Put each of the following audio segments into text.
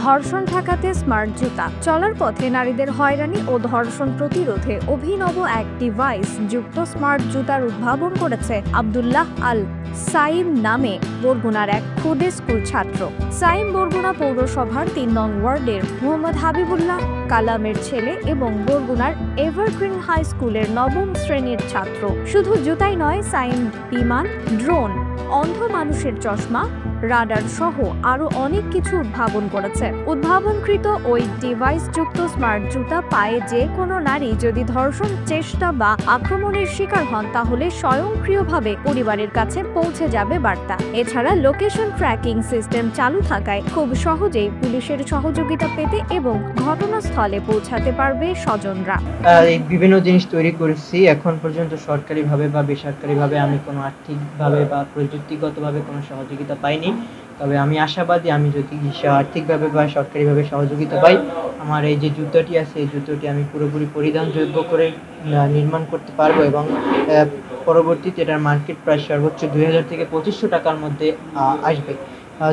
ধর্ষণ ঠেকাতে স্মার্ট জুতা। চলার পথে নারীদের হয়রানি ও ধর্ষণ প্রতিরোধে অভিনব এক ডিভাইস যুক্ত স্মার্ট জুতার উদ্ভাবন করেছে আব্দুল্লাহ আল সাইম নামে বরগুনার এক খুদে স্কুল ছাত্র। সাইম বরগুনা পৌরসভার ৩ নং ওয়ার্ডের মোহাম্মদ হাবিবুল্লাহ কালামের ছেলে এবং বরগুনার এভারগ্রিন হাই স্কুলের ৯ম শ্রেণীর ছাত্র। শুধু জুতাই নয়, সাইম বিমান, ড্রোন, অন্ধ মানুষের চশমা, রাডার সহ আরো অনেক কিছু উদ্ভাবন করেছে। উদ্ভাবনকৃত ওই ডিভাইস যুক্ত স্মার্ট জুতা পায়ে যে কোনো নারী যদি ধর্ষণ চেষ্টা বা আক্রমণের শিকার হন তাহলে স্বয়ংক্রিয়ভাবে পরিবারের কাছে পৌঁছে যাবে বার্তা। এছাড়া লোকেশন ট্র্যাকিং সিস্টেম চালু থাকায় খুব সহজেই পুলিশের সহযোগিতা পেতে এবং ঘটনাস্থলে পৌঁছাতে পারবে স্বজনরা। এই বিভিন্ন জিনিস তৈরি করেছি। এখন পর্যন্ত সরকারিভাবে বা বেসরকারিভাবে আমি কোনো আর্থিকভাবে বা প্রযুক্তিগতভাবে কোনো সহযোগিতা পাইনি। তবে আমি আশাবাদী, আমি যদি আর্থিকভাবে বা সরকারিভাবে সহযোগিতা পাই, আমার এই যে জুতোটি আছে এই জুতোটি আমি পুরোপুরি পরিধানযোগ্য করে নির্মাণ করতে পারবো এবং পরবর্তীতে এটার মার্কেট প্রাইস সর্বোচ্চ ২০০০ থেকে ২৫০০ টাকার মধ্যে আসবে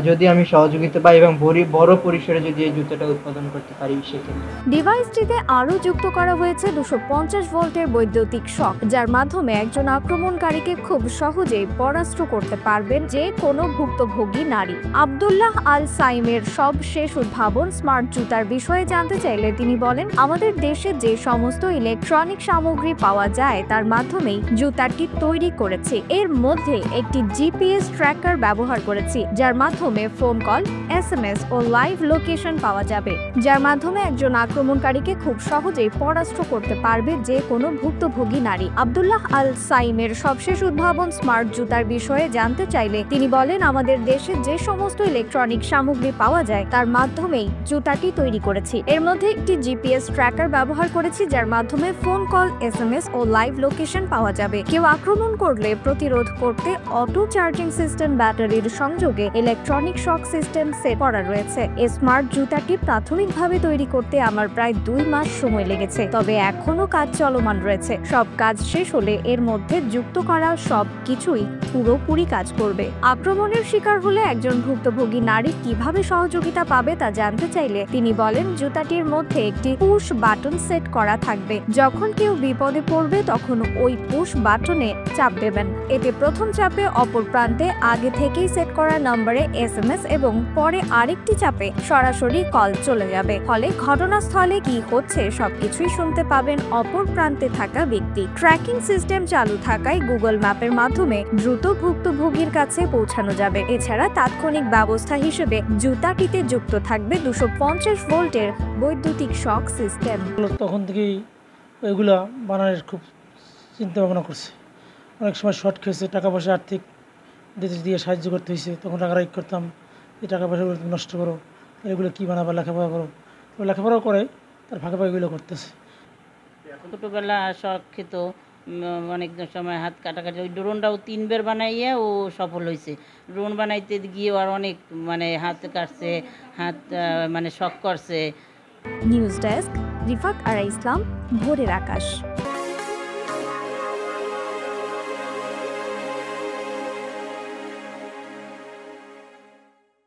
যদি আমি সহযোগিতা পাই এবং বড় পরিসরে যদি এই জুতোটা উৎপাদন করতে পারি। সেক্ষেত্রে ডিভাইসটিতে আরও যুক্ত করা হয়েছে ২৫০ ভোল্টের বৈদ্যুতিক শক, যার মাধ্যমে একজন আক্রমণকারীকে খুব সহজেই পরাস্ত করতে পারবেন যে কোনো ভুক্তভোগী নারী। আব্দুল্লাহ আল সাইমের সবশেষ উদ্ভাবন স্মার্ট জুতার বিষয়ে জানতে চাইলে তিনি বলেন, আমাদের দেশে যে সমস্ত ইলেকট্রনিক সামগ্রী পাওয়া যায় তার মাধ্যমেই জুতাটি তৈরি করেছি। এর মধ্যে একটি জিপিএস ট্র্যাকার ব্যবহার করেছি, যার মাধ্যমে ফোন কল, SMS ও লাইভ লোকেশন পাওয়া যাবে, যার মাধ্যমে একজন আক্রমণকারীকে খুব সহজেই পরাস্ত করতে পারবে যে কোনো ভুক্তভোগী নারী। আব্দুল্লাহ আল সাইমের সবশেষ উদ্ভাবন স্মার্ট জুতার বিষয়ে জানতে চাইলে তিনি বলেন, আমাদের দেশে যে সমস্ত ইলেকট্রনিক সামগ্রী পাওয়া যায় তার মাধ্যমেই জুতাটি তৈরি করেছি। এর মধ্যে একটি জিপিএস ট্র্যাকার ব্যবহার করেছি, যার মাধ্যমে ফোন কল, SMS ও লাইভ লোকেশন পাওয়া যাবে। কেউ আক্রমণ করলে প্রতিরোধ করতে অটো চার্জিং সিস্টেম, ব্যাটারির সংযোগে ইলেকট্রনিক শক সিস্টেম সেট করা রয়েছে। এই স্মার্ট জুতাটি প্রাথমিকভাবে তৈরি করতে আমার প্রায় ২ মাস সময় লেগেছে, তবে এখনো কাজ চলমান রয়েছে। সব কাজ শেষ হলে এর মধ্যে যুক্ত করা সব কিছুই পুরোপুরি কাজ করবে। আক্রমণের শিকার হলে একজন ভুক্তভোগী নারী কিভাবে সহযোগিতা পাবে তা জানতে চাইলে তিনি বলেন, জুতাটির মধ্যে একটি পুশ বাটন সেট করা থাকবে। যখন কেউ বিপদে পড়বে তখন ওই পুশ বাটনে চাপ দেবেন। এতে প্রথম চাপে অপর প্রান্তে আগে থেকেই সেট করা নম্বরে SMS এবং পরে আরেকটি চাপে সরাসরি কল চলে যাবে। ফলে ঘটনাস্থলে কি হচ্ছে সবকিছুই শুনতে পাবেন অপর প্রান্তে থাকা ব্যক্তি। ট্র্যাকিং সিস্টেম চালু থাকায় গুগল ম্যাপের মাধ্যমে দ্রুত ভুক্তভোগীর কাছে পৌঁছানো যাবে। এছাড়া তাৎক্ষণিক ব্যবস্থা হিসেবে জুতাটিতে যুক্ত থাকবে ২৫০ ভোল্টের বৈদ্যুতিক শক সিস্টেম। তখন থেকেই এগুলা বানানোর খুব চিন্তা ভাবনা করছে। অনেক সময় শর্ট খেয়েছে, টাকা পয়সা আর্থিক দিয়ে সাহায্য করতে হয়েছে। তখন রাগারাগি করতাম, এই টাকা পয়সাগুলো তুমি নষ্ট করো, এগুলো কী বানাবা, লেখাপড়া করো। তো লেখাপড়াও করে তার ফাঁকে ফাঁকে এগুলো করতেছে। ছোটোবেলা শখ খেত, অনেক সময় হাত কাটাকাটি। ওই ড্রোনটাও ৩ বার বানাইয়া ও সফল হয়েছে। ড্রোন বানাইতে গিয়ে আর অনেক হাত কাটছে, হাত শখ করছে। নিউজ ডেস্ক, রিফাত আরা ইসলাম, ভোরের আকাশ।